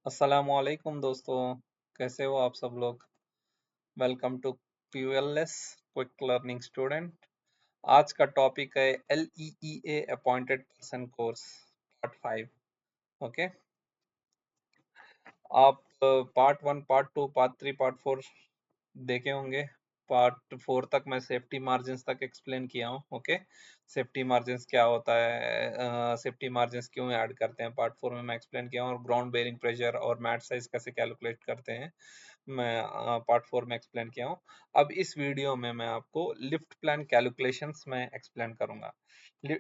अस्सलामुअलैकुम दोस्तों, कैसे हो आप सब लोग। Welcome to QLS quick learning student. आज का टॉपिक है LEEA appointed person course part 5। Okay, आप पार्ट 1, पार्ट 2, पार्ट 3, पार्ट 4 देखे होंगे। पार्ट 4 तक मैं सेफ्टी मार्जिन्स तक एक्सप्लेन किया हूँ। ओके, सेफ्टी मार्जिन्स क्या होता है, सेफ्टी मार्जिन्स क्यों ऐड करते हैं, पार्ट 4 में मैं एक्सप्लेन किया हूँ। और ग्राउंड बेरिंग प्रेशर और मैट साइज कैसे कैलकुलेट करते हैं, मैं पार्ट 4 में एक्सप्लेन किया हूँ। अब इस वीडियो में मैं आपको लिफ्ट प्लान कैलकुलेशंस में एक्सप्लेन करूंगा।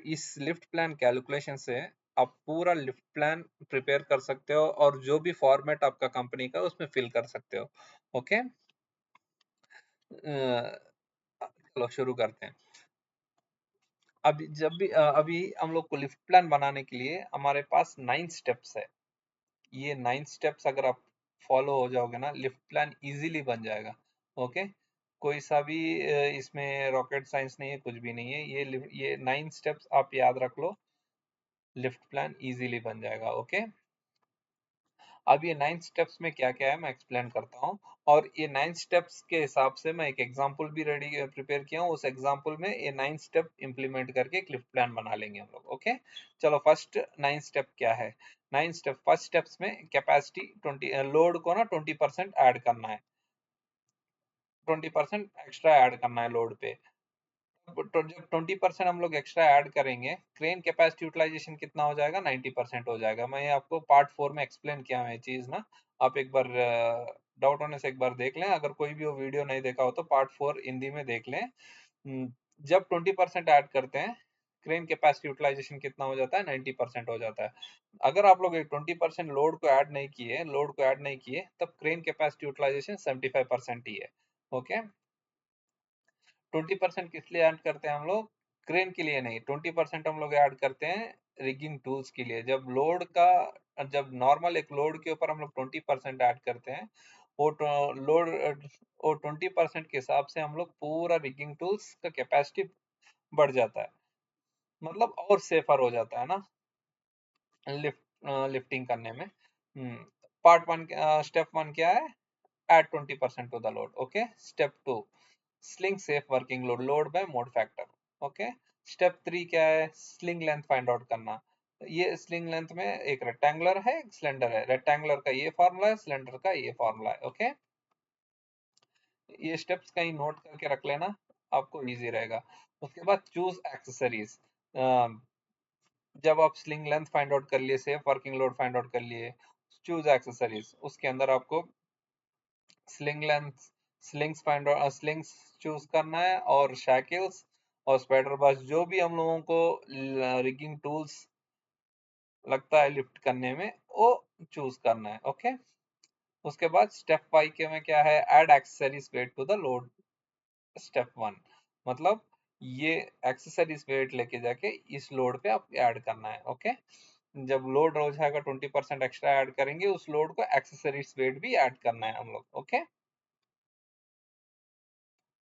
इस लिफ्ट प्लान कैलकुलेशन से आप पूरा लिफ्ट प्लान प्रिपेयर कर सकते हो और जो भी फॉर्मेट आपका कंपनी का उसमें फिल कर सकते हो। ओके, चलो शुरू करते हैं। अभी हम लोग को लिफ्ट प्लान बनाने के लिए हमारे पास 9 स्टेप्स है। ये 9 स्टेप्स अगर आप फॉलो हो जाओगे ना, लिफ्ट प्लान इजीली बन जाएगा। ओके, कोई सा भी इसमें रॉकेट साइंस नहीं है, कुछ भी नहीं है। ये 9 स्टेप्स आप याद रख लो, लिफ्ट प्लान इजीली बन जाएगा। ओके, अब ये 9 स्टेप्स में क्या क्या है मैं एक्सप्लेन करता हूँ। और ये 9 स्टेप्स के हिसाब से मैं एक एग्जांपल भी प्रिपेयर किया हूँ। उस एग्जांपल में ये 9 स्टेप इंप्लीमेंट करके एक लिफ्ट प्लान बना लेंगे हम लोग। ओके, चलो फर्स्ट 9 स्टेप क्या है। 9 स्टेप, फर्स्ट स्टेप्स में कैपेसिटी 20, लोड को ना 20% ऐड करना है। 20% एक्स्ट्रा ऐड करना है लोड पे। जब 20% हम लोग एक्स्ट्रा ऐड करेंगे, क्रेन कैपेसिटी यूटिलाइजेशन कितना हो जाएगा, 90% हो जाएगा। मैं आपको पार्ट 4 में एक्सप्लेन किया हूँ ये चीज ना। आप एक बार डाउट होने से एक बार देख लें। अगर कोई भी वो वीडियो नहीं देखा हो तो पार्ट 4 हिंदी में देख लें। जब 20% ऐड करते हैं, क्रेन कैपेसिटी यूटिलाइजेशन कितना हो जाता है, 90% हो जाता है। अगर आप लोग 20% लोड को ऐड नहीं किए, तब क्रेन कैपेसिटी यूटिलाइजेशन 75% ही है। ओके, 20% किस लिए ऐड करते हैं हम लोग, क्रेन के लिए नहीं। 20% हम लोग ऐड करते हैं रिगिंग टूल्स के लिए। जब नॉर्मल एक लोड के ऊपर हम लोग 20% ऐड करते हैं, वो लोड वो 20% के हिसाब से हम लोग पूरा रिगिंग टूल्स का कैपेसिटी बढ़ जाता है, मतलब और सेफर हो जाता है ना लिफ्टिंग करने में। पार्ट 1, स्टेप 1 क्या है, add 20% to the load. Okay, step 2, sling safe working load by mode factor. Okay, step 3 क्या है, sling length find out करना। ये स्लिंग लेंथ में एक रेक्टेंगुलर है, एक सिलेंडर है। रेक्टेंगुलर का ये फॉर्मूला है, सिलेंडर का ये फॉर्मूला है। ओके, ये स्टेप्स कहीं नोट करके रख लेना, आपको इजी रहेगा। उसके बाद चूज एक्सेसरीज। जब आप स्लिंग लेंथ फाइंड आउट कर लिए, safe working load find out कर लिए, चूज एक्सेसरीज। उसके अंदर आपको स्लिंग लेंथ, स्लिंग्स चूज करना है, और शैकल्स और स्पाइडर बास, जो भी हम लोगों को रिगिंग टूल्स लगता है लिफ्ट करने में, वो चूज करना है। ओके, उसके बाद स्टेप 5 के में क्या है, add accessories weight to the load. Step 1 मतलब ये एक्सेसरीज वेट लेके जाके इस लोड पे आप ऐड करना है। ओके, जब लोड हो जाएगा 20% एक्स्ट्रा ऐड करेंगे, उस लोड को एक्सेसरीज वेट भी ऐड करना है हम लोग। ओके,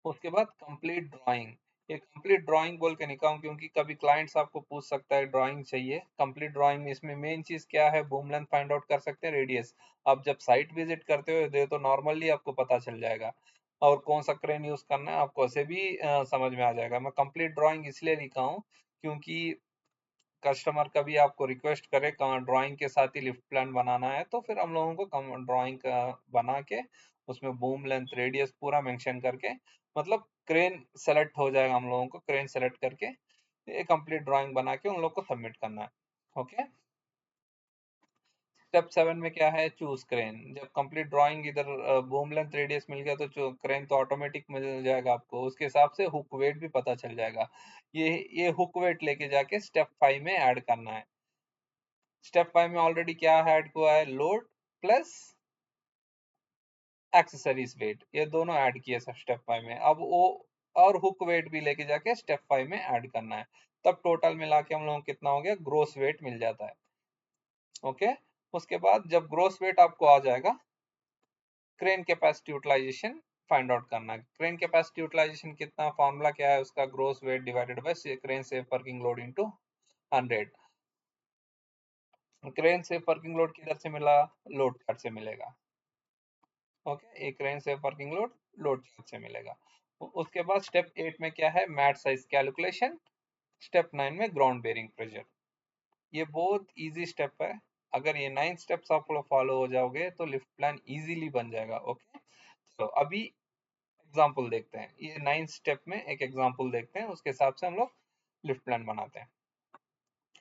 उसके बाद कंप्लीट ड्राइंग। ये कंप्लीट ड्राइंग बोल के निकालूं क्योंकि कभी क्लाइंट्स आपको पूछ सकता है ड्राइंग चाहिए। कंप्लीट ड्राइंग में इसमें मेन चीज क्या है, बूम लेंथ फाइंड आउट कर सकते हैं, रेडियस। आप जब साइट विजिट करते हो तो नॉर्मली आपको पता चल जाएगा, और कौन सा क्रेन यूज करना है आपको ऐसे भी समझ में आ जाएगा। मैं कंप्लीट ड्राइंग इसलिए लिखा हूँ क्योंकि कस्टमर कभी आपको रिक्वेस्ट करे ड्राइंग के साथ ही लिफ्ट प्लान बनाना है, तो फिर हम लोगों को ड्राइंग का बना के उसमें बूम लेंथ रेडियस पूरा मेंशन करके, मतलब क्रेन सेलेक्ट हो जाएगा, हम लोगों को क्रेन सेलेक्ट करके ये कंप्लीट ड्राइंग बना के उन लोग को सबमिट करना है। ओके, स्टेप 7 में क्या है, चूज क्रेन। जब कंप्लीट ड्राइंग इधर बूम लेंथ रेडियस मिल गया, तो क्रेन तो ऑटोमेटिक मिल जाएगा आपको। उसके हिसाब से हुक वेट भी पता चल जाएगा। ये हुक वेट लेके जाके स्टेप 5 में ऐड करना है। स्टेप 5 में ऑलरेडी क्या ऐड हुआ है, लोड प्लस एक्सेसरीज वेट, ये दोनों ऐड किए सब स्टेप 5 में। अब वो और हुक वेट भी लेके जाके स्टेप 5 में ऐड करना है। तब टोटल मिला के हम लोगों को कितना हो गया, ग्रोस वेट मिल जाता है। ओके, उसके बाद जब ग्रोस वेट आपको आ जाएगा, crane capacity utilisation find out करना है। क्रेन कैपेसिटी यूटिलाइजेशन कितना, फॉर्मूला क्या है उसका, gross weight divided by crane safe working load into 100। Crane से वर्किंग लोड किधर से मिला? लोड चार्ट से मिलेगा। ओके, एक क्रेन से वर्किंग लोड लोड चार्ट से मिलेगा। उसके बाद स्टेप 8 में क्या है? Mat size calculation. स्टेप 9 में ग्राउंड बेरिंग प्रेशर। ये बहुत इजी स्टेप है। अगर ये 9 स्टेप्स आप लोग फॉलो हो जाओगे तो लिफ्ट प्लान इजीली बन जाएगा। ओके, तो अभी एग्जांपल देखते हैं। ये 9 स्टेप में एक एग्जांपल देखते हैं, उसके हिसाब से हम लोग लिफ्ट प्लान बनाते हैं।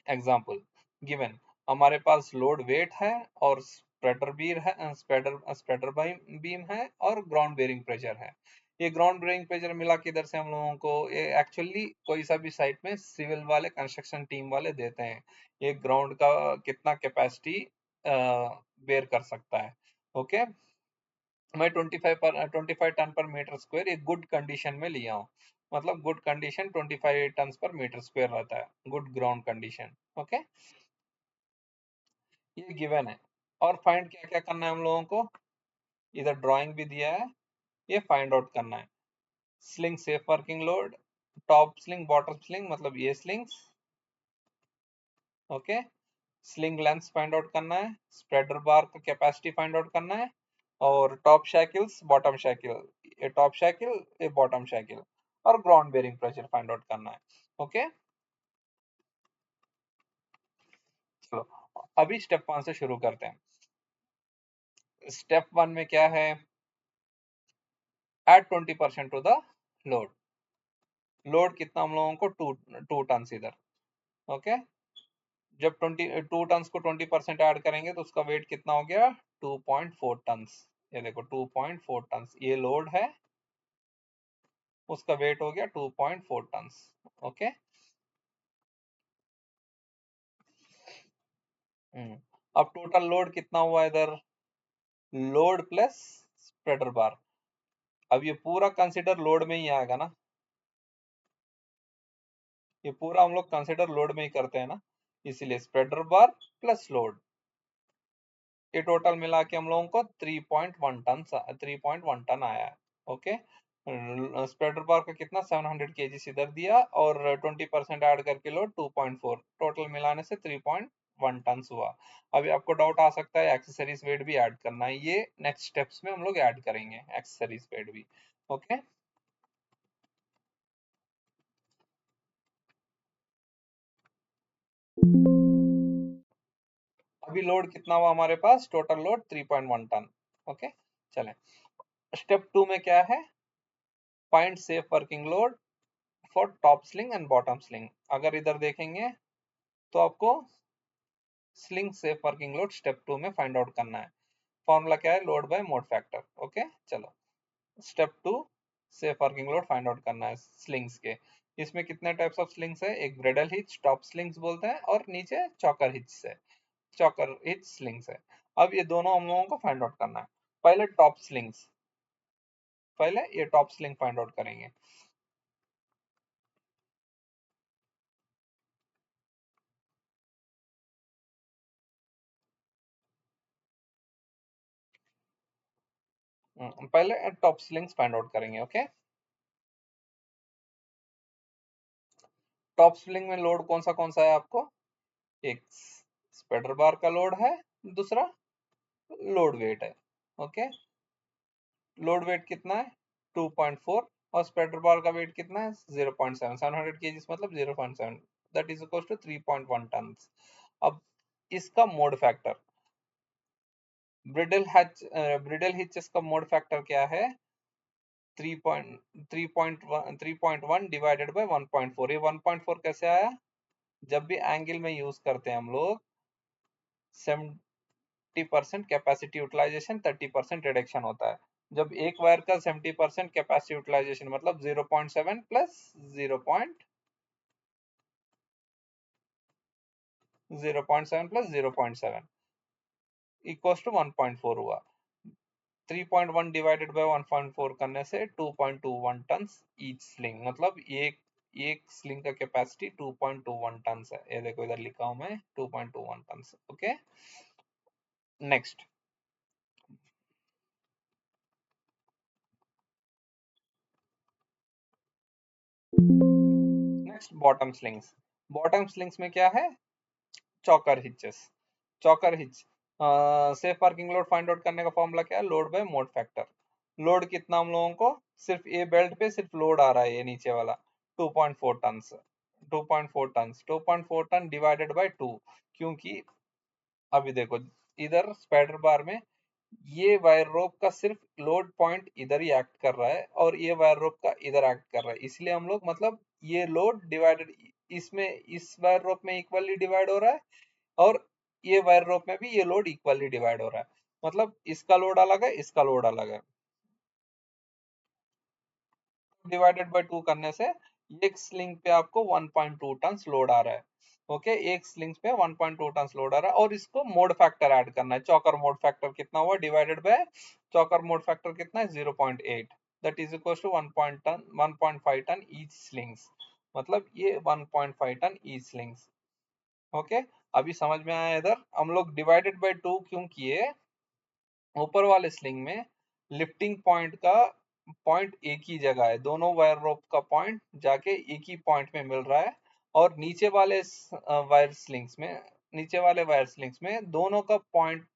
एग्जाम्पल गिवन, हमारे पास लोड वेट है और स्प्रेडर बीर है, स्प्रेडर बीम है और ग्राउंड बेरिंग प्रेशर है। ये ग्राउंड बेरिंग प्रेशर मिला किधर से हम लोगों को? ये एक्चुअली कोई सा भी साइट में सिविल वाले कंस्ट्रक्शन टीम वाले देते हैं। ये ग्राउंड का कितना कैपेसिटी बेयर कर सकता है। ओके, मैं 25 टन पर मीटर स्क्वायर एक गुड कंडीशन में लिया हूँ। मतलब गुड कंडीशन 25 टन पर मीटर स्क्वायर रहता है, गुड ग्राउंड कंडीशन। ओके, ये गिवन है। और फाइंड क्या क्या करना है हम लोगों को? इधर ड्राइंग भी दिया है, ये फाइंड आउट करना है। Sling safe working load, top sling bottom sling मतलब ये slings. Okay, sling length find out करना है, स्प्रेडर बार का कैपेसिटी फाइंड आउट करना है, और टॉप शैकल्स बॉटम शैकल, ये टॉप शैकल ये बॉटम शैकल, और ground bearing pressure find out करना है। ओके, चलो अभी स्टेप 1 से शुरू करते हैं। स्टेप 1 में क्या है? Add 20% to the load. Load कितना हम लोगों को? टू टन इधर। ओके, जब 2 टन को 20% ऐड करेंगे तो उसका वेट कितना हो गया? 2.4 टन। ये देखो 2.4 टन ये लोड है, उसका वेट हो गया 2.4 टन। ओके, अब टोटल लोड कितना हुआ इधर? लोड प्लस स्प्रेडर बार। अब ये पूरा कंसिडर लोड में ही आएगा ना, ये पूरा हम लोग कंसिडर लोड में ही करते हैं ना, इसीलिए स्प्रेडर बार प्लस लोड, ये टोटल मिला के हम लोगों को 3.1 टन आया है। ओके, स्प्रेडर बार का कितना? 700 केजी इधर दिया और 20% ऐड करके लो 2.4, टोटल मिलाने से 3.1 टन हुआ। अभी आपको डाउट आ सकता है एक्सेसरीज वेट भी ऐड करना है, ये नेक्स्ट स्टेप्स में हम लोग ऐड करेंगे एक्सेसरीज वेट भी। ओके, अभी लोड कितना हुआ हमारे पास? Total load 3.1 ton. ओके, चलें स्टेप 2 में क्या है? Find safe working load for top sling and bottom sling. अगर इधर देखेंगे तो आपको sling safe working load step 2 में फाइंड आउट करना है। फॉर्मूला क्या है? Load by mode factor. Okay, चलो step 2 safe working load find out करना है स्लिंग्स के। इसमें कितने टाइप्स ऑफ स्लिंग्स है? एक ब्रेडल हिच टॉप स्लिंग्स बोलते हैं और नीचे चॉकर हिच से चॉकर हिच स्लिंग्स है। अब ये दोनों हम लोगों को फाइंड आउट करना है। पहले टॉप स्लिंग्स, पहले ये टॉप स्लिंग फाइंड आउट करेंगे। पहले टॉप स्लिंग्स फाइंड आउट करेंगे। ओके, टॉप स्लिंग में लोड कौन सा है आपको? एक स्पेडर बार का लोड है, दूसरा लोड वेट है। ओके, लोड वेट कितना है? 2.4, और स्पेडर बार का वेट कितना है? 0.7, 700 केजीस मतलब 0.7, that is equal to 3.1 ton. अब इसका मोड फैक्टर, ब्रिडल हिचेस का मोड फैक्टर क्या है? 3.1 डिवाइडेड बाय 1.4। ये 1.4 कैसे आया? जब भी एंगल में यूज करते हैं हम लोग 70% कैपेसिटी यूटिलाइजेशन, 30% रिडक्शन होता है। जब एक वायर का 70% कैपेसिटी यूटिलाइजेशन मतलब 0.7 प्लस 0.7 प्लस 0.7 इक्वल्स टू 1.4 हुआ। 3.1 डिवाइडेड बाय 1.4 करने से 2.21 टन ईच स्लिंग, मतलब एक एक स्लिंग का कैपेसिटी 2.21 टन है। ये देखो इधर लिखा हूं मैं 2.21 ton. Okay, next next bottom slings. Bottom slings में क्या है? Choker hitches. Choker hitch. Safe working load find out करने का फॉर्मूला क्या है? Load by mode factor. Load कितना हम लोगों को, सिर्फ ये बेल्ट पे सिर्फ लोड आ रहा है ये नीचे वाला 2.4 टन, 2.4 टन डिवाइडेड बाय 2, क्योंकि अभी देखो इधर स्पाइडर बार में ये वायर रोप का सिर्फ लोड पॉइंट इधर ही एक्ट कर रहा है और ये वायर रोप का इधर एक्ट कर रहा है, इसलिए हम लोग मतलब ये लोड डिवाइडेड इसमें इस वायर रोप में इक्वली डिवाइड हो रहा है और ये वायर रोप में भी ये लोड इक्वली डिवाइड हो रहा है, मतलब इसका लोड अलग है, इसका लोड अलग है। डिवाइडेड बाय 2 करने से एक स्लिंग पे आपको 1.2 टन लोड आ रहा है। ओके, एक स्लिंग पे 1.2 टन लोड आ रहा है और इसको मोड फैक्टर ऐड करना है। चॉकर मोड फैक्टर कितना हुआ divided by, choker mode factor कितना है 0.8, that is equal to 1.5 ton each slings, मतलब ये 1.5 टन ईच स्लिंग्स। ओके, अभी समझ में आया? इधर हम लोग डिवाइडेड बाय 2 क्यों किए? ऊपर वाले स्लिंग में लिफ्टिंग पॉइंट का पॉइंट एक ही जगह है, दोनों वायर रोप का पॉइंट जाके एक ही पॉइंट में मिल रहा है और नीचे वाले वायर स्लिंग्स में, नीचे वाले वायर स्लिंग्स में दोनों का पॉइंट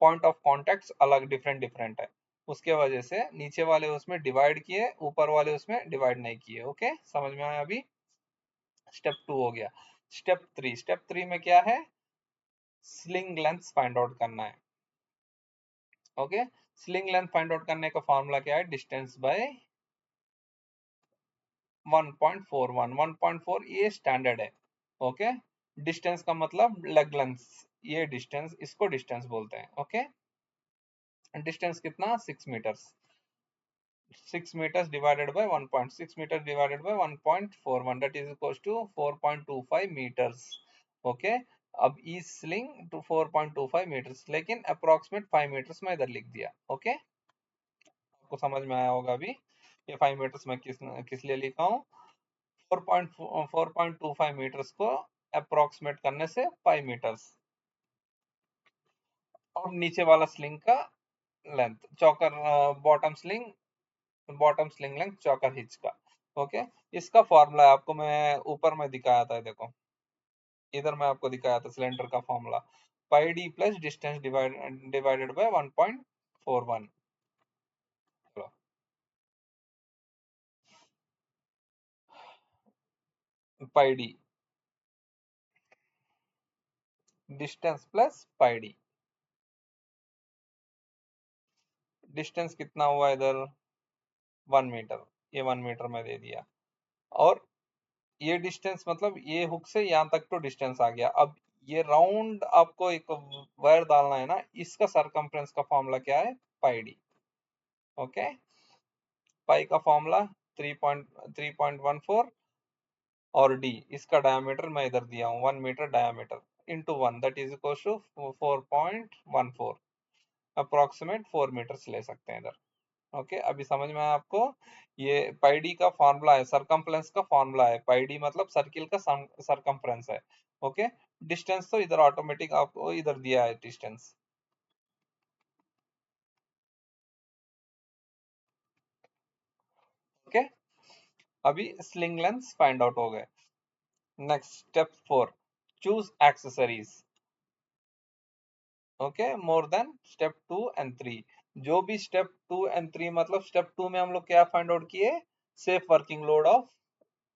पॉइंट ऑफ कॉन्टेक्ट अलग डिफरेंट डिफरेंट है, उसके वजह से नीचे वाले उसमें डिवाइड किए, ऊपर वाले उसमें डिवाइड नहीं किए। ओके, समझ में आया? अभी स्टेप 2 हो गया। स्टेप 3 में क्या है? स्लिंग लेंथ फाइंड आउट करना है। Okay, sling length find out करने का फॉर्मूला क्या है? डिस्टेंस बाय 1.41, 1.4 ये स्टैंडर्ड है। ओके, डिस्टेंस का मतलब लेग लेंथ, ये डिस्टेंस, इसको डिस्टेंस बोलते हैं। ओके, डिस्टेंस कितना? 6 metres, 6 meters divided by 1.6 meters divided by 1.41, that is equals to 4.25 meters. Okay, अब ई स्लिंग टू 4.25 meters, लेकिन अप्रोक्सीमेट 5 meters मैं इधर लिख दिया। ओके, आपको समझ में आया होगा अभी ये 5 meters मैं किस लिए लिखा हूँ? 4.25 meters को अप्रोक्सीमेट करने से 5 meters, और नीचे वाला स्लिंग का length, choker bottom sling length choker hitch का। ओके, इसका फॉर्मूला आपको मैं ऊपर में दिखाया था, देखो इधर मैं आपको दिखाया था सिलेंडर का formula, pi D plus distance divided by 1.41। चलो, pi D, distance plus pi D, distance कितना हुआ इधर? 1 मीटर, ये 1 मीटर में दे दिया, और ये डिस्टेंस मतलब ये हुक से यहाँ तक तो डिस्टेंस आ गया। अब ये राउंड आपको एक वायर डालना है ना, इसका सरकमफ्रेंस का फॉर्मूला क्या है? पाई डी। ओके, पाई का फॉर्मूला 3.14, और डी इसका डायमीटर मैं इधर दिया हूँ 1 metre diameter into 1, that is equal to 4.14, approximate 4 metres ले सकते हैं इधर। ओके, अभी समझ में आया आपको? ये पाई डी का फॉर्मूला है, सरकमफ्रेंस का फॉर्मूला है, पाई डी मतलब सर्किल का सरकमफ्रेंस है। ओके, डिस्टेंस तो इधर ऑटोमेटिक आपको इधर दिया है डिस्टेंस। ओके, अभी स्लिंग लेंथ फाइंड आउट हो गए। Next step 4, choose accessories. Okay, more than step 2 and 3। जो भी स्टेप 2 and 3, मतलब स्टेप 2 में हम लोग क्या फाइंड आउट किए? Safe working load of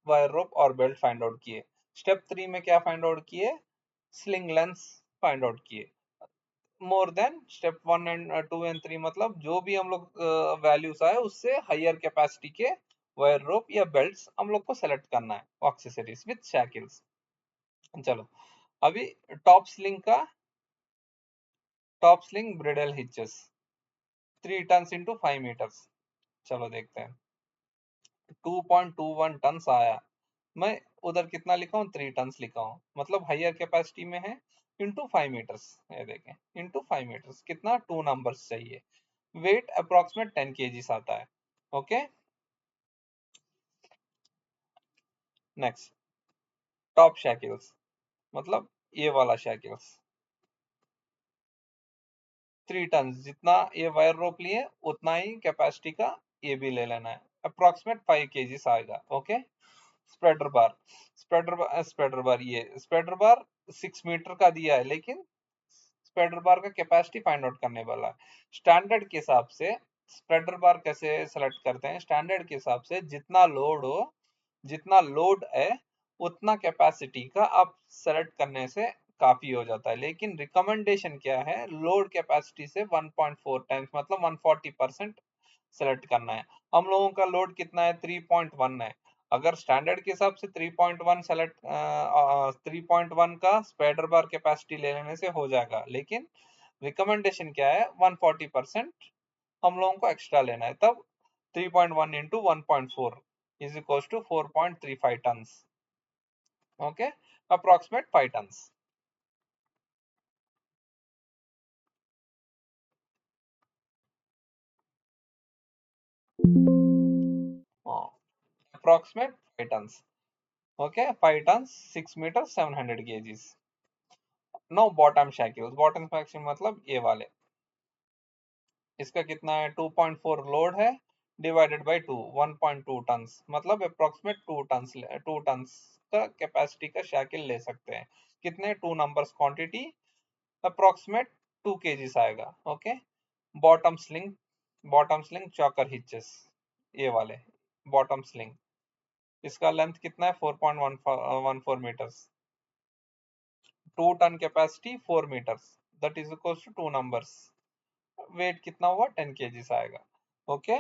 wire rope और बेल्ट फाइंड आउट किए। स्टेप 3 में क्या फाइंड आउट किए? स्लिंग लेंथ फाइंड आउट किए। More than step 1 and 2 and 3, मतलब जो भी हम लोग वैल्यूज आए उससे हायर कैपेसिटी के वायर रोप या बेल्ट्स हम लोग को सेलेक्ट करना है, एक्सेसरीज विद शैकल्स। चलो, अभी टॉप स्लिंग का, top sling bridle hitches 3 tons into 5 metres. चलो देखते हैं, 2.21 टन्स आया, मैं उधर कितना लिखा हूँ? 3 टन्स लिखा हूँ, मतलब हायर कैपेसिटी में है, इंटू 5 मीटर्स। ये देखें, इंटू 5 मीटर्स कितना? 2 नंबर्स चाहिए। वेट अप्रोक्सीमेट 10 केजीस आता है। ओके, नेक्स्ट टॉप शैकल्स, मतलब ये वाला शैकल्स 3 टन, जितना ये वायर रोप लिए उतना ही कैपेसिटी का ये भी ले लेना है, अप्रोक्सीमेट 5 केजीस आएगा। ओके, स्प्रेडर बार, स्प्रेडर बार ये स्प्रेडर बार 6 मीटर का दिया है, लेकिन स्प्रेडर बार का कैपेसिटी फाइंड आउट करने वाला है। स्टैंडर्ड के हिसाब से स्प्रेडर बार कैसे सेलेक्ट करते हैं, स्टैंडर्ड के हिसाब से जितना लोड हो, जितना लोड है उतना कैपेसिटी का आप सेलेक्ट करने से काफी हो जाता है। लेकिन रिकमेंडेशन क्या है, लोड कैपेसिटी से 1.4 टाइम्स मतलब 140% सेलेक्ट करना है। हम लोगों का लोड कितना है, 3.1 है। अगर स्टैंडर्ड के हिसाब से 3.1 सेलेक्ट 3.1 का स्प्रेडर बार कैपेसिटी ले लेने से हो जाएगा, लेकिन रिकमेंडेशन क्या है, 140% हम लोगों को एक्स्ट्रा लेना है। तब 3.1 into 1.4 is equal to 4.35 tons. Okay, approximate 5 tons. Approximate 5 tons. Okay, 5 tons 6 metre 700 kgs। No bottom cycle, bottom cycle मतलब ये वाले, इसका कितना है, 2.4 लोड है डिवाइडेड बाई 2, 1.2 टन्स मतलब अप्रोक्सीमेट 2 टन्स का कैपेसिटी का साइकिल ले सकते हैं। कितने, 2 नंबर्स क्वांटिटी, अप्रोक्सीमेट 2 केजीस आएगा। Okay, bottom sling, bottom sling choker हिचेस, ये वाले बॉटम स्लिंग, इसका लेंथ कितना है, 4.14 metres, 2 ton capacity 4 metres, that is equal to 2 numbers, weight कितना हुआ, 10 केजीस आएगा। ओके,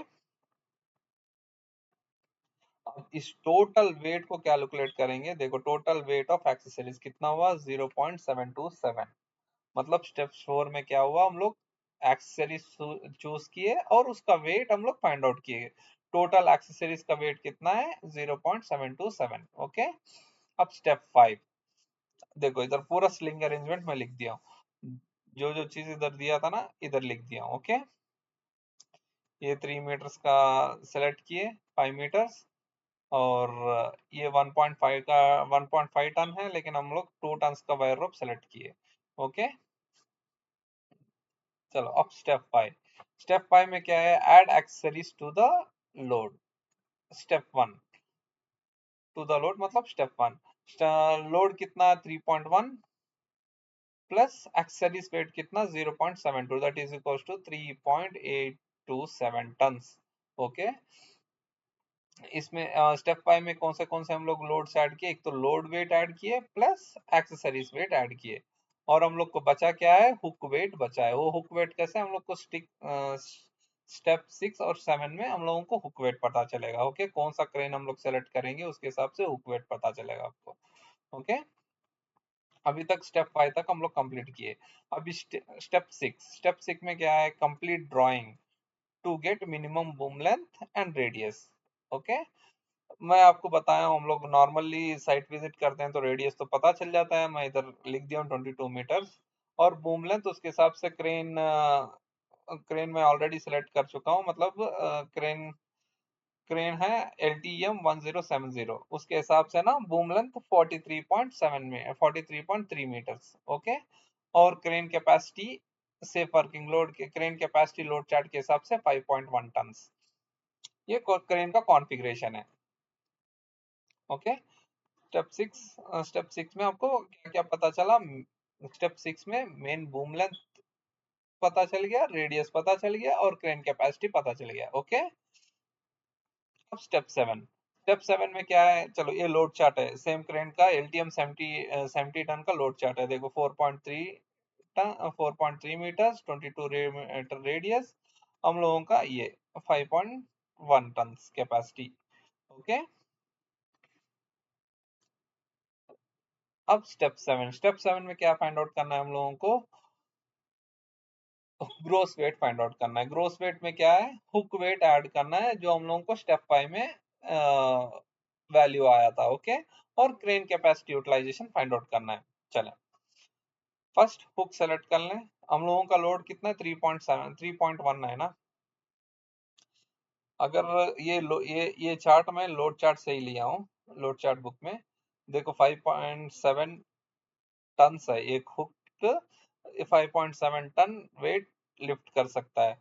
अब इस टोटल वेट को कैलकुलेट करेंगे। देखो टोटल वेट ऑफ एक्सेसरीज कितना हुआ, 0.727। मतलब स्टेप 4 में क्या हुआ, हम लोग एक्सेसरीज चूज किए और उसका वेट हम लोग फाइंड आउट किए। टोटल एक्सेसरीज का वेट कितना है, 0.727। ओके, अब स्टेप 5, देखो इधर पूरा स्लिंग अरेंजमेंट मैं लिख दिया हूँ, जो जो चीज इधर दिया था ना इधर लिख दिया हूँ। ओके, ये 3 मीटर्स का सेलेक्ट किए, 5 मीटर्स, और ये 1.5 का 1.5 टन है, लेकिन हम लोग 2 टन का वायर रोप सेलेक्ट किए। ओके, चलो अब स्टेप 5, स्टेप 5 में क्या है, add accessories to the load. Step 1 to the load मतलब स्टेप 1, लोड कितना 3.1 प्लस एक्सेसरीज वेट कितना 0.72, that is equal to 3.827 tons. Okay, इसमें स्टेप 5 में कौन से हम लोग लोड्स ऐड किए, एक तो लोड वेट ऐड किए प्लस एक्सेसरीज वेट ऐड किए, और हम लोग को बचा क्या है, हुक वेट बचा है। वो हुक वेट कैसे, हम लोग को स्टेप 6 और 7 में हम लोगों को हुक वेट पता चलेगा। ओके, कौन सा क्रेन हम लोग सेलेक्ट करेंगे उसके हिसाब से हुक वेट पता चलेगा आपको। ओके, अभी तक स्टेप 5 तक हम लोग कंप्लीट किए। अभी स्टेप 6 में क्या है, complete drawing to get minimum boom length and radius. Okay, मैं आपको बताया हूँ, हम लोग नॉर्मली साइट विजिट करते हैं तो रेडियस तो पता चल जाता है, मैं इधर लिख दिया हूँ 22 मीटर्स, और बूम लेंथ उसके हिसाब से क्रेन, क्रेन में ऑलरेडी सेलेक्ट कर चुका हूँ, मतलब क्रेन क्रेन है LTM 1070, उसके हिसाब से ना बूम लेंथ 43.7 में 43.3 मीटर्स। ओके, और क्रेन कैपेसिटी से वर्किंग लोड के क्रेन कैपेसिटी लोड चार्ट के हिसाब से 5.1 टन, ये क्रेन का कॉन्फ़िगरेशन है। ओके, स्टेप 6 में आपको क्या क्या पता चला, स्टेप 6 में मेन बूम लेंथ पता चल गया, रेडियस पता चल गया, और क्रेन कैपेसिटी पता चल गया। ओके, अब स्टेप 7 में क्या है, चलो ये लोड चार्ट है सेम क्रेन का, LTM 70 टन का लोड चार्ट है। देखो 4.3 मीटर्स 22 मीटर रेडियस, हम लोगों का ये 5.1 टन कैपेसिटी। ओके, अब स्टेप 7 में क्या फाइंड आउट करना है हम लोगों को, ग्रोस वेट फाइंड आउट करना है। ग्रोस वेट में क्या है, हुक वेट ऐड करना है जो हम लोगों को स्टेप 5 में वैल्यू आया था। ओके, और crane capacity utilisation find out करना है। चलें, फर्स्ट हुक सेलेक्ट कर लें। हम लोगों का लोड कितना है, 3.7 3.1 है ना। अगर ये चार्ट मैं लोड चार्ट से ही लिया हूँ, लोड चार्ट बुक में देखो 5.7 टन है एक हुक, 5.7 टन वेट लिफ्ट कर सकता है,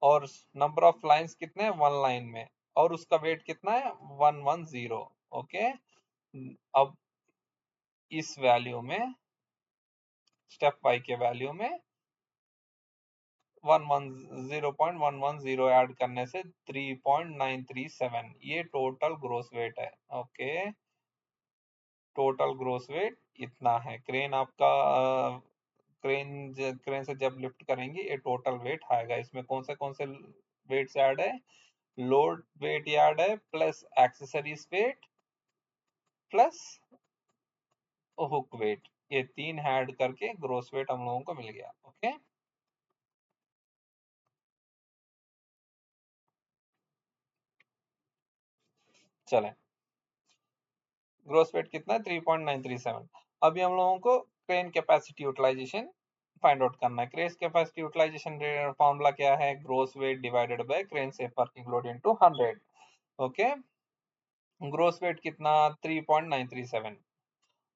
और नंबर ऑफ लाइंस कितने हैं, 1 लाइन में, और उसका वेट कितना है, 110। ओके, अब इस वैल्यू में स्टेप वाई के वैल्यू में 0.110 ऐड करने से 3.937, ये टोटल ग्रोस वेट है। ओके, टोटल ग्रोस वेट इतना है। क्रेन आपका क्रेन से जब लिफ्ट करेंगे ये टोटल वेट आएगा। इसमें कौन से वेट्स ऐड है? लोड वेट ऐड है, plus accessories weight, plus hook weight, ये तीन ऐड करके ग्रोस वेट हम लोगों को मिल गया। ओके, चलें, ग्रोस वेट कितना है? 3.937। अभी हम लोगों को crane capacity utilisation find out करना है। क्रेन कैपेसिटी यूटिलाइजेशन फॉर्मूला क्या है? Gross weight divided by crane safe working load into 100। Okay, gross weight कितना? 3.937,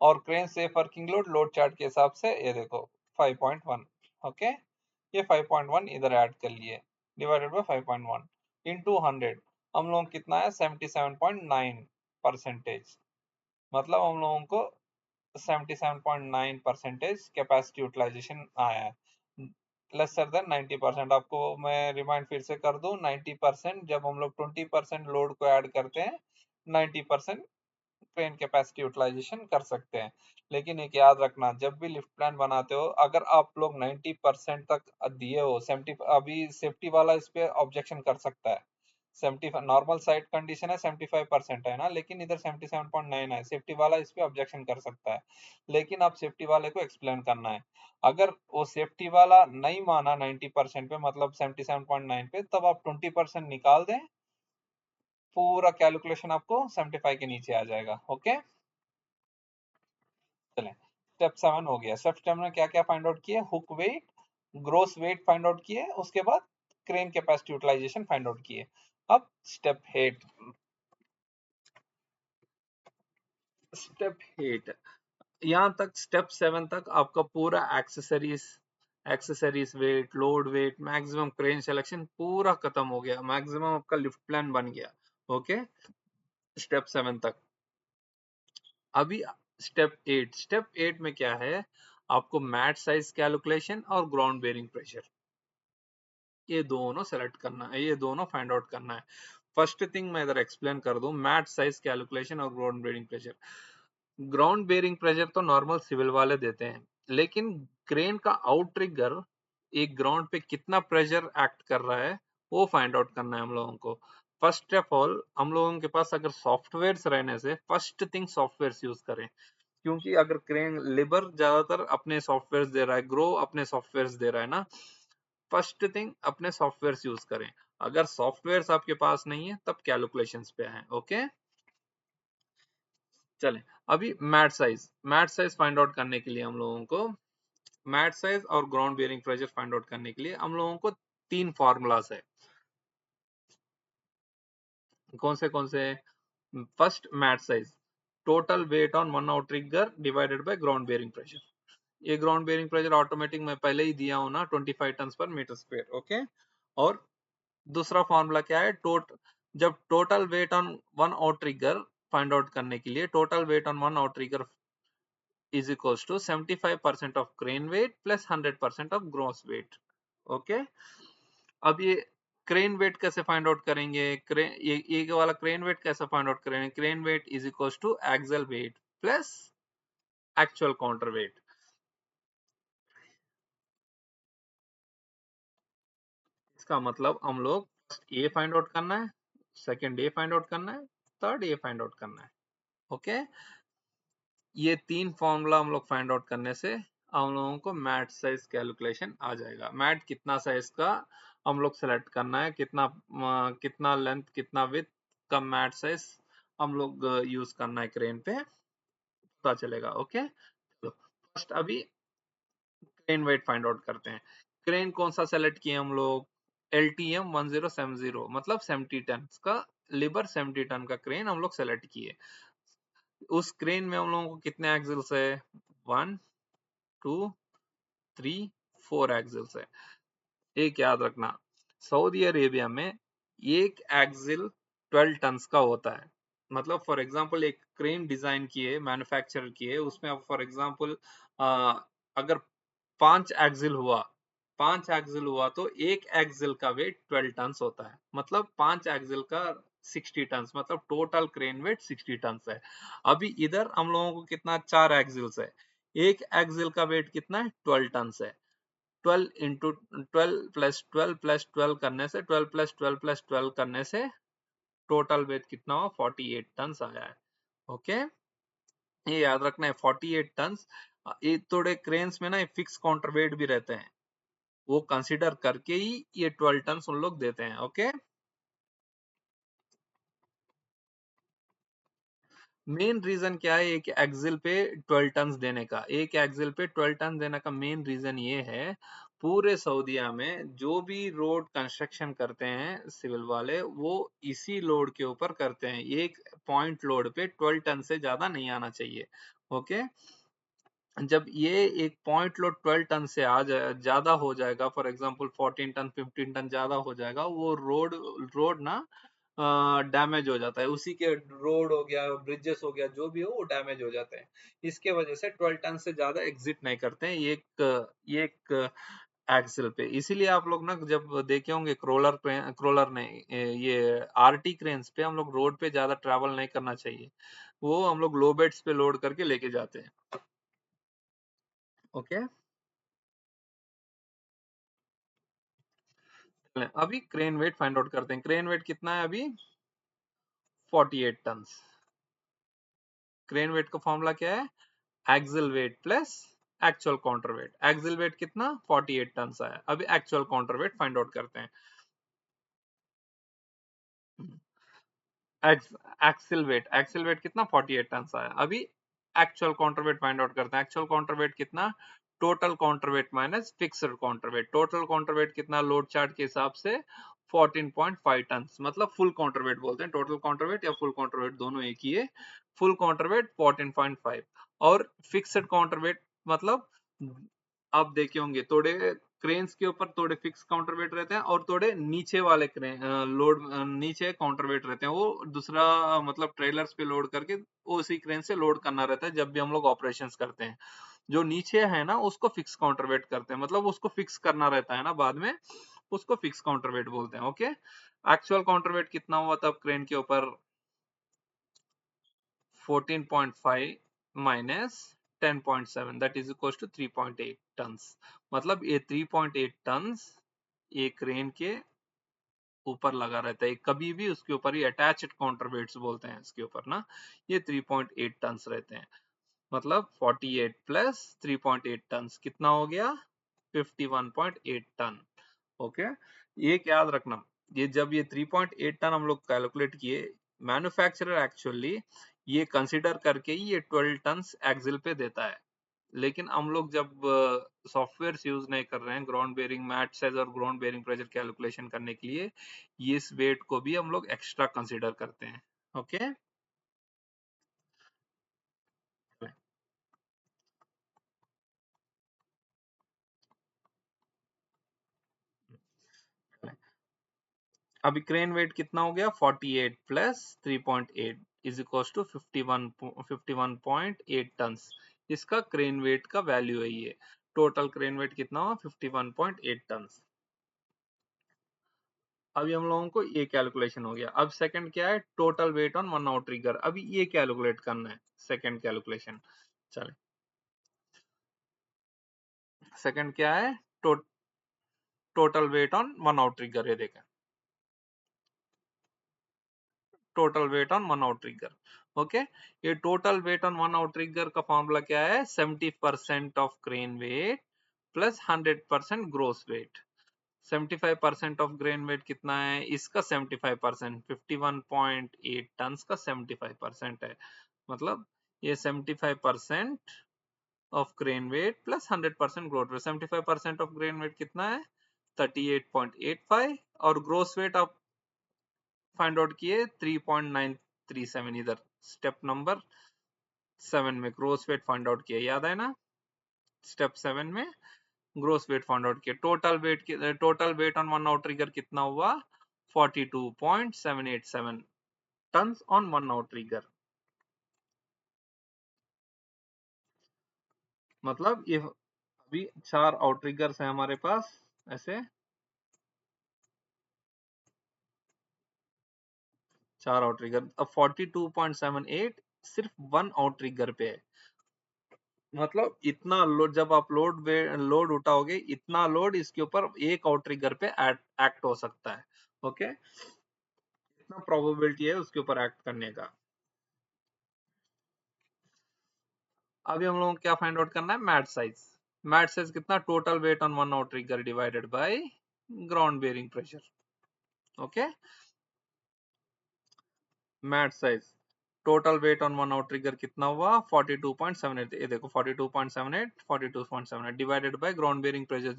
और crane safe working load load chart के हिसाब से ये देखो 5.1। ओके, ये 5.1 इधर ऐड कर लिए, डिवाइडेड बाय 5.1 इनटू 100, हम लोग कितना है? 77.9%। मतलब हम लोगों को 77.9% कैपेसिटी यूटिलाइजेशन आया है, लेसर देन 90%। आपको मैं रिमाइंड फिर से कर दूं, 90% जब हम लोग 20% लोड को ऐड करते हैं, 90% ट्रेन कैपेसिटी यूटिलाइजेशन कर सकते हैं। लेकिन एक याद रखना, जब भी लिफ्ट प्लान बनाते हो, अगर आप लोग 90% तक दिए हो, 70, अभी सेफ्टी वाला इस पे ऑब्जेक्शन कर सकता है। 70 नॉर्मल साइड कंडीशन है, 75% है ना, लेकिन इधर 77.9 है, सेफ्टी वाला इस पे ऑब्जेक्शन कर सकता है। लेकिन आप सेफ्टी वाले को एक्सप्लेन करना है। अगर वो सेफ्टी वाला नहीं माना 90% पे, मतलब 77.9 पे, तब आप 20% निकाल दें, पूरा कैलकुलेशन आपको 75 के नीचे आ जाएगा। ओके, चलें, स्टेप 7 हो गया। स्टेप 7 में क्या क्या फाइंड आउट किए? Hook weight, gross weight find out किए, उसके बाद crane capacity utilisation find out किए। अब स्टेप 8, यहाँ तक स्टेप 7 तक आपका पूरा accessories weight, load weight, maximum crane selection पूरा खत्म हो गया, मैक्सिमम आपका लिफ्ट प्लान बन गया। ओके, स्टेप 7 तक। अभी स्टेप 8 में क्या है? आपको मैट साइज कैलकुलेशन और ग्राउंड बेरिंग प्रेशर, ये दोनों सेलेक्ट करना है, ये दोनों फाइंड आउट करना है। फर्स्ट थिंग मैं इधर एक्सप्लेन कर दूं, मैट साइज कैलकुलेशन और ground bearing pressure. Ground bearing pressure तो नॉर्मल सिविल वाले देते हैं, लेकिन क्रेन का आउट ट्रिगर एक ग्राउंड पे कितना प्रेशर एक्ट कर रहा है, वो फाइंड आउट करना है हम लोगों को। फर्स्ट ऑफ ऑल, हम लोगों के पास अगर सॉफ्टवेयर रहने से, फर्स्ट थिंग सॉफ्टवेयर यूज करें। क्योंकि अगर क्रेन लेबर ज्यादातर अपने सॉफ्टवेयर दे रहा है, ग्रो अपने सॉफ्टवेयर दे रहा है ना, फर्स्ट थिंग अपने सॉफ्टवेयर यूज करें। अगर सॉफ्टवेयर आपके पास नहीं है, तब कैलकुलेशंस पे आए। ओके, चलें, अभी मैट साइज फाइंड आउट करने के लिए हम लोगों को, मैट साइज और ground bearing pressure find out करने के लिए हम लोगों को तीन फॉर्मूलाज है। कौन से? First, mat size, total weight on one outrigger divided by ground bearing pressure. ये ग्राउंड बेयरिंग प्रेशर ऑटोमेटिक मैं पहले ही दिया हूं ना, 25 टन पर मीटर स्क्वायर। ओके, और दूसरा फॉर्मूला क्या है? जब total weight on one out trigger find out करने के लिए, total weight on one out trigger is equals to 75% of crane weight plus 100% of gross weight. Okay, अब ये क्रेन वेट कैसे फाइंड आउट करेंगे? ये वाला क्रेन वेट कैसे फाइंड आउट करेंगे? Crane weight is equals to axle weight plus actual counter weight. इसका मतलब हम लोग फर्स्ट ए फाइंड आउट करना है, सेकंड ए फाइंड आउट करना है, थर्ड ए फाइंड आउट करना है। ओके, ये तीन फॉर्मूला हम लोग फाइंड आउट करने से हम लोगों को मैट साइज कैलकुलेशन आ जाएगा। मैट कितना साइज का हम लोग सेलेक्ट करना है, कितना लेंथ, कितना विड्थ का मैट साइज हम लोग यूज करना है क्रेन पे, पता चलेगा। ओके, तो फर्स्ट अभी क्रेन वेट फाइंड आउट करते हैं। क्रेन कौन सा सेलेक्ट किए हम लोग? LTM 1070, मतलब 70 टन का लिबर, 70 टन का क्रेन हम लोग सेलेक्ट किए। उस क्रेन में हम लोगों को कितने एक्सिल्स है? 1, 2, 3, 4 एक्सिल्स है। एक याद रखना, सऊदी अरेबिया में एक एक्सिल 12 टन्स का होता है। मतलब फॉर एग्जांपल एक क्रेन डिजाइन किए, मैन्युफैक्चर किए, उसमें अब फॉर एग्जांपल अगर 5 एक्सिल हुआ, 5 एक्सिल हुआ तो एक एक्सिल का वेट 12 टन होता है, मतलब 5 एक्सिल का 60 टन, मतलब टोटल क्रेन वेट 60 टन है। अभी इधर हम लोगों को कितना 4 एक्सिल्स है, एक एक्सिल का वेट कितना है 12 टन है। 12 इंटू 12 प्लस 12 प्लस 12 करने से 12 प्लस 12 प्लस 12 करने से टोटल वेट कितना हुआ 48 टन आया है। ओके, ये याद रखना है 48 टन। ये थोड़े क्रेन्स में ना फिक्स काउंटर वेट भी रहते हैं, वो कंसीडर करके ही ये 12 टन उन लोग देते हैं। ओके, मेन रीजन क्या है एक एक्सिल पे 12 टन देने का, एक एक्सिल पे 12 टन देने का मेन रीजन ये है, पूरे सऊदीया में जो भी रोड कंस्ट्रक्शन करते हैं सिविल वाले, वो इसी लोड के ऊपर करते हैं, एक पॉइंट लोड पे 12 टन से ज्यादा नहीं आना चाहिए। ओके, जब ये एक पॉइंट लोड 12 टन से आ जाए, ज्यादा हो जाएगा, फॉर एग्जांपल 14 टन 15 टन ज्यादा हो जाएगा, वो रोड रोड ना डैमेज हो जाता है, उसी के रोड हो गया, ब्रिजेस हो गया, जो भी हो वो डैमेज हो जाते हैं। इसके वजह से 12 टन से ज्यादा एग्जिट नहीं करते हैं ये एक एक्सिल पे। इसीलिए आप लोग ना जब देखे होंगे क्रोलर नहीं, ये आरटी क्रेन्स पे हम लोग रोड पे ज्यादा ट्रैवल नहीं करना चाहिए, वो हम लोग लो बेड्स पे लोड करके लेके जाते हैं। ओके, अभी क्रेन वेट फाइंड आउट करते हैं। क्रेन वेट कितना है अभी 48 टन। क्रेन वेट का फॉर्मूला क्या है, axle weight plus actual counter weight. Axle weight कितना 48 टन आया, अभी actual counter weight find out करते हैं। एक्सिल वेट कितना 48 टन आया, अभी actual counter weight find out करते हैं। एक्चुअल काउंटर वेट कितना, total counter weight minus fixed counter weight. Total counter weight कितना लोड चार्ट के हिसाब से 14.5 टन, मतलब फुल काउंटर वेट बोलते हैं, टोटल काउंटर वेट या फुल काउंटर वेट दोनों एक ही है। फुल काउंटर वेट 14.5 और फिक्स्ड काउंटर वेट मतलब आप देखे होंगे थोड़े क्रेन्स के ऊपर थोड़े फिक्स काउंटर वेट रहते हैं और थोड़े नीचे वाले क्रेन लोड नीचे काउंटर वेट रहते हैं, वो दूसरा मतलब ट्रेलर्स पे लोड करके वो उसी क्रेन से लोड करना रहता है जब भी हम लोग ऑपरेशंस करते हैं। जो नीचे है ना उसको फिक्स काउंटर वेट करते हैं, मतलब उसको फिक्स करना रहता है ना बाद में, उसको फिक्स काउंटर वेट बोलते हैं। ओके, एक्चुअल काउंटर वेट कितना हुआ तब क्रेन के ऊपर 14.5 minus 10.7 that is equal to 3.8 tons, मतलब ये 3.8 टन्स ये क्रेन के ऊपर लगा रहता है, कभी भी उसके ऊपर ही अटैच्ड काउंटर वेट्स बोलते हैं इसके ऊपर ना, ये 3.8 टन्स रहते हैं, मतलब 48 प्लस 3.8 टन्स कितना हो गया 51.8 टन। ओके, ये याद रखना, ये जब ये 3.8 टन हम लोग कैलकुलेट किए, मैन्युफैक्चरर एक्चुअली ये कंसिडर करके ही ये 12 टन एक्सिल पे देता है, लेकिन हम लोग जब सॉफ्टवेयर यूज नहीं कर रहे हैं ग्राउंड बेयरिंग मैट साइज और ग्राउंड बेयरिंग प्रेशर कैलकुलेशन करने के लिए, ये इस वेट को भी हम लोग एक्स्ट्रा कंसिडर करते हैं। ओके, अभी क्रेन वेट कितना हो गया 48 plus 3.8 is equal to 51.8 ton, इसका क्रेन वेट का वैल्यू है ये। टोटल क्रेन वेट कितना हुआ 51.8 टन। अभी हम लोगों को ये कैलकुलेशन हो गया। अब सेकंड क्या है, total weight on one out trigger, अभी ये कैलकुलेट करना है सेकंड कैलकुलेशन। चले, सेकंड क्या है, टो, total weight on one outrigger, ये देखें total weight on one outrigger. Okay, ये total weight on one outrigger का फॉर्मूला क्या है, 70% of crane weight plus 100% gross weight. 75% of crane weight कितना है इसका 75%, 51.8 टन का 75% है, मतलब ये 75% of crane weight plus 100% gross weight. 75% of crane weight कितना है 38.85 और ग्रोस वेट आप फाइंड आउट किए 3.937, इधर स्टेप नंबर 7 में ग्रोस वेट फाइंड आउट किया, याद है ना, स्टेप 7 में ग्रोस वेट फाइंड आउट किया। Total weight on one outrigger कितना हुआ 42.787 ton on one outrigger, मतलब ये अभी 4 आउटरिगर्स हैं हमारे पास ऐसे, 4 आउटरिगर। अब 42.78 सिर्फ 1 आउटरिगर पे है। मतलब इतना लोड, जब आप लोड उठाओगे, इतना लोड इसके ऊपर एक आउटरिगर पे एक्ट हो सकता है। ओके, इतना प्रोबेबिलिटी है उसके ऊपर एक्ट करने का। अभी हम लोगों को क्या फाइंड आउट करना है? Mat size. मैट साइज कितना? Total weight on one outrigger divided by ground bearing pressure. Okay, mat size, total weight on one outrigger कितना हुआ? 42.78। ये देखो 42.78, 42.78 divided by ground bearing pressure.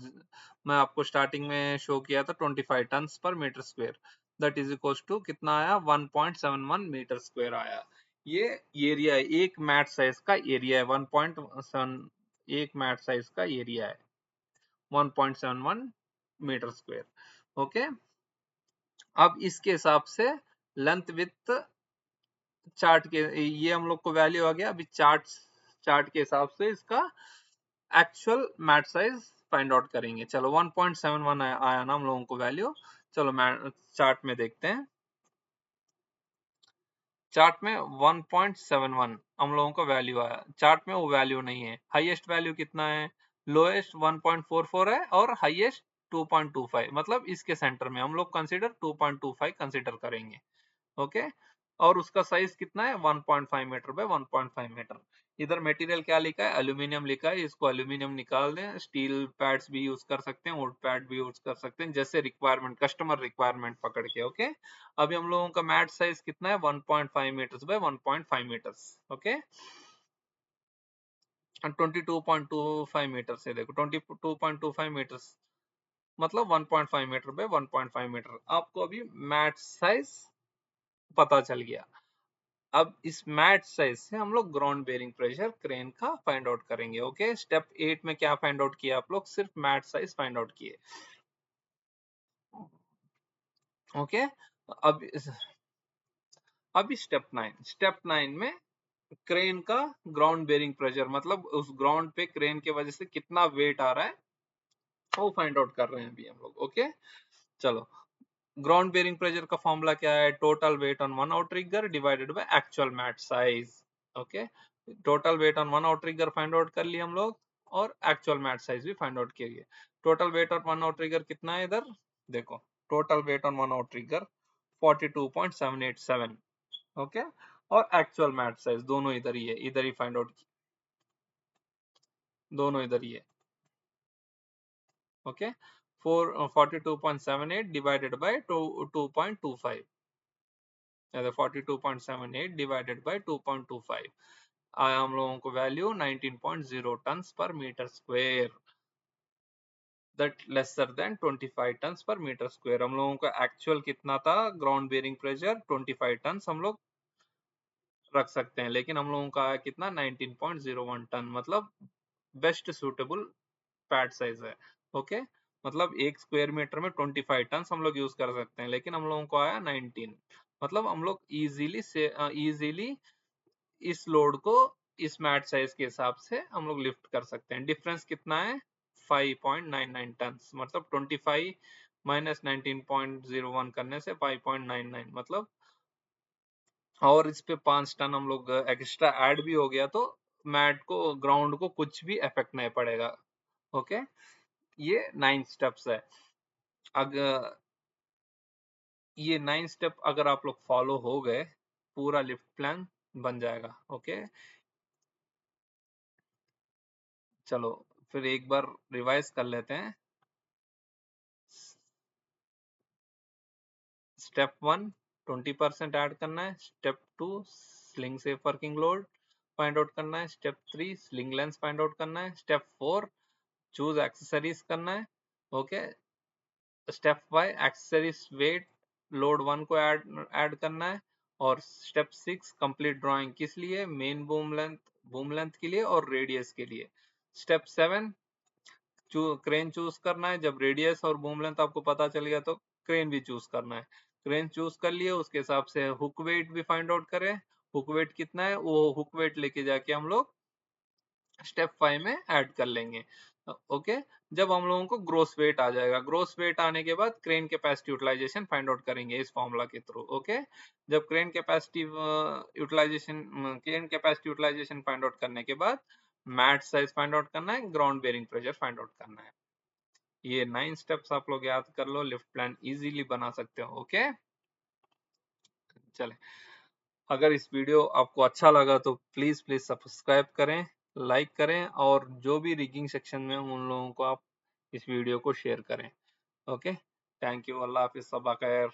मैं आपको स्टार्टिंग में शो किया था 25 टन पर metre square, that is equal to कितना आया? 1.71 मीटर स्क्वायर आया। ये एरिया है, एक मैट साइज का एरिया है 1.7, एक मैट साइज का एरिया है 1.71 मीटर स्क्वायर। ओके, अब इसके हिसाब से लेंथ विथ चार्ट के, ये हम लोग को वैल्यू आ गया। अभी चार्ट के हिसाब से इसका actual mat size find out करेंगे। चलो 1.71 आया ना हम लोगों को वैल्यू। चलो चार्ट में देखते हैं। चार्ट में 1.71 हम लोगों को वैल्यू आया। चार्ट में वो वैल्यू नहीं है। हाईएस्ट वैल्यू कितना है? लोएस्ट 1.44 है और हाईएस्ट 2.25, मतलब इसके सेंटर में हम लोग कंसीडर 2.25 कंसीडर करेंगे। ओके, और उसका साइज कितना है? 1.5 मीटर बाय 1.5 मीटर। इधर मटेरियल क्या लिखा है? एल्यूमिनियम लिखा है। इसको एल्यूमिनियम निकाल दें। स्टील पैड्स भी यूज कर सकते हैं, वुड पैड भी यूज कर सकते हैं, जैसे रिक्वायरमेंट, कस्टमर रिक्वायरमेंट पकड़ के। ओके, अभी हम लोगों का मैट साइज कितना है? 1.5 metres by 1.5 metres. Okay, 22.25 metre से देखो 22.25 मीटर्स, मतलब 1.5 मीटर बाय 1.5 मीटर। आपको अभी मैट साइज पता चल गया। अब इस मैट साइज से हम लोग ग्राउंड बेरिंग प्रेशर क्रेन का फाइंड आउट करेंगे। ओके, स्टेप 8 में क्या फाइंड आउट किया आप लोग? सिर्फ मैट साइज फाइंड आउट किए। ओके, अब अभी स्टेप 9 में क्रेन का ग्राउंड बेरिंग प्रेशर, मतलब उस ग्राउंड पे क्रेन के वजह से कितना वेट आ रहा है, वो फाइंड आउट कर रहे हैं अभी हम लोग। ओके, चलो, ग्राउंड बेरिंग प्रेशर का फॉर्मूला क्या है? Total weight on one outrigger divided by actual mat size. Okay, total weight on one outrigger find out कर लिए हम लोग, और एक्चुअल मैट साइज भी फाइंड आउट किए। Total weight on one outrigger कितना है? इधर देखो, total weight on one outrigger 42.787। Okay, और एक्चुअल मैट साइज दोनों इधर ही है, इधर ही फाइंड आउट, दोनों इधर ही है। Okay, 42.78 divided by 2.25, 42.78 divided by 2.25 आया हम लोगों को वैल्यू 19.0 टन पर metre square, that lesser than 25 ton पर मीटर स्क्वायर। हम लोगों का एक्चुअल कितना था? ग्राउंड बेरिंग प्रेशर 25 टन हम लोग रख सकते हैं, लेकिन हम लोगों का आया कितना? 19.01 टन, मतलब बेस्ट सूटेबल पैड साइज है। ओके, मतलब एक स्क्वायर मीटर में 25 टन हम लोग यूज कर सकते हैं, लेकिन हम लोगों को आया 19, मतलब हम लोग इजीली इस लोड को इस मैट साइज के हिसाब से हम लोग लिफ्ट कर सकते हैं। डिफरेंस कितना है? 5.99 टन, मतलब 25 माइनस 19.01 करने से 5.99, मतलब, और इस पे 5 टन हम लोग एक्स्ट्रा ऐड भी हो गया तो मैट को, ग्राउंड को कुछ भी इफेक्ट नहीं पड़ेगा। ओके, ये 9 स्टेप्स है। अगर ये 9 स्टेप अगर आप लोग फॉलो हो गए, पूरा लिफ्ट प्लान बन जाएगा। ओके, चलो फिर एक बार रिवाइज कर लेते हैं। स्टेप 1 20% ऐड करना है। Step 2 sling safe working load find out करना है। Step 3 sling length find out करना है। स्टेप 4 चूज एक्सेसरीज करना है। ओके, स्टेप 5 एक्सेसरीज वेट लोड 1 को ऐड करना है। और स्टेप 6 कंप्लीट ड्राइंग किस लिए? मेन बूम लेंथ के लिए और रेडियस के लिए। स्टेप 7 क्रेन चूज करना है। जब रेडियस और बूम लेंथ आपको पता चल गया तो क्रेन भी चूज करना है। क्रेन चूज कर लिए, उसके हिसाब से हुक वेट भी फाइंड आउट करें। हुक वेट कितना है, वो हुक वेट लेके जाके हम लोग स्टेप 5 में ऐड कर लेंगे। ओके। जब हम लोगों को ग्रोस वेट आ जाएगा, ग्रोस वेट आने के बाद crane capacity utilisation find out करेंगे इस फॉर्मूला के थ्रू। ओके, जब crane capacity utilisation find out करने के बाद मैट साइज फाइंड आउट करना है, ground bearing pressure find out करना है। ये 9 स्टेप्स आप लोग याद कर लो, लिफ्ट प्लान इजीली बना सकते हो। ओके, चले, अगर इस वीडियो आपको अच्छा लगा तो प्लीज प्लीज सब्सक्राइब करें, लाइक करें, और जो भी रिगिंग सेक्शन में उन लोगों को आप इस वीडियो को शेयर करें। ओके, थैंक यू, अल्लाह हाफिज, सबा खैर।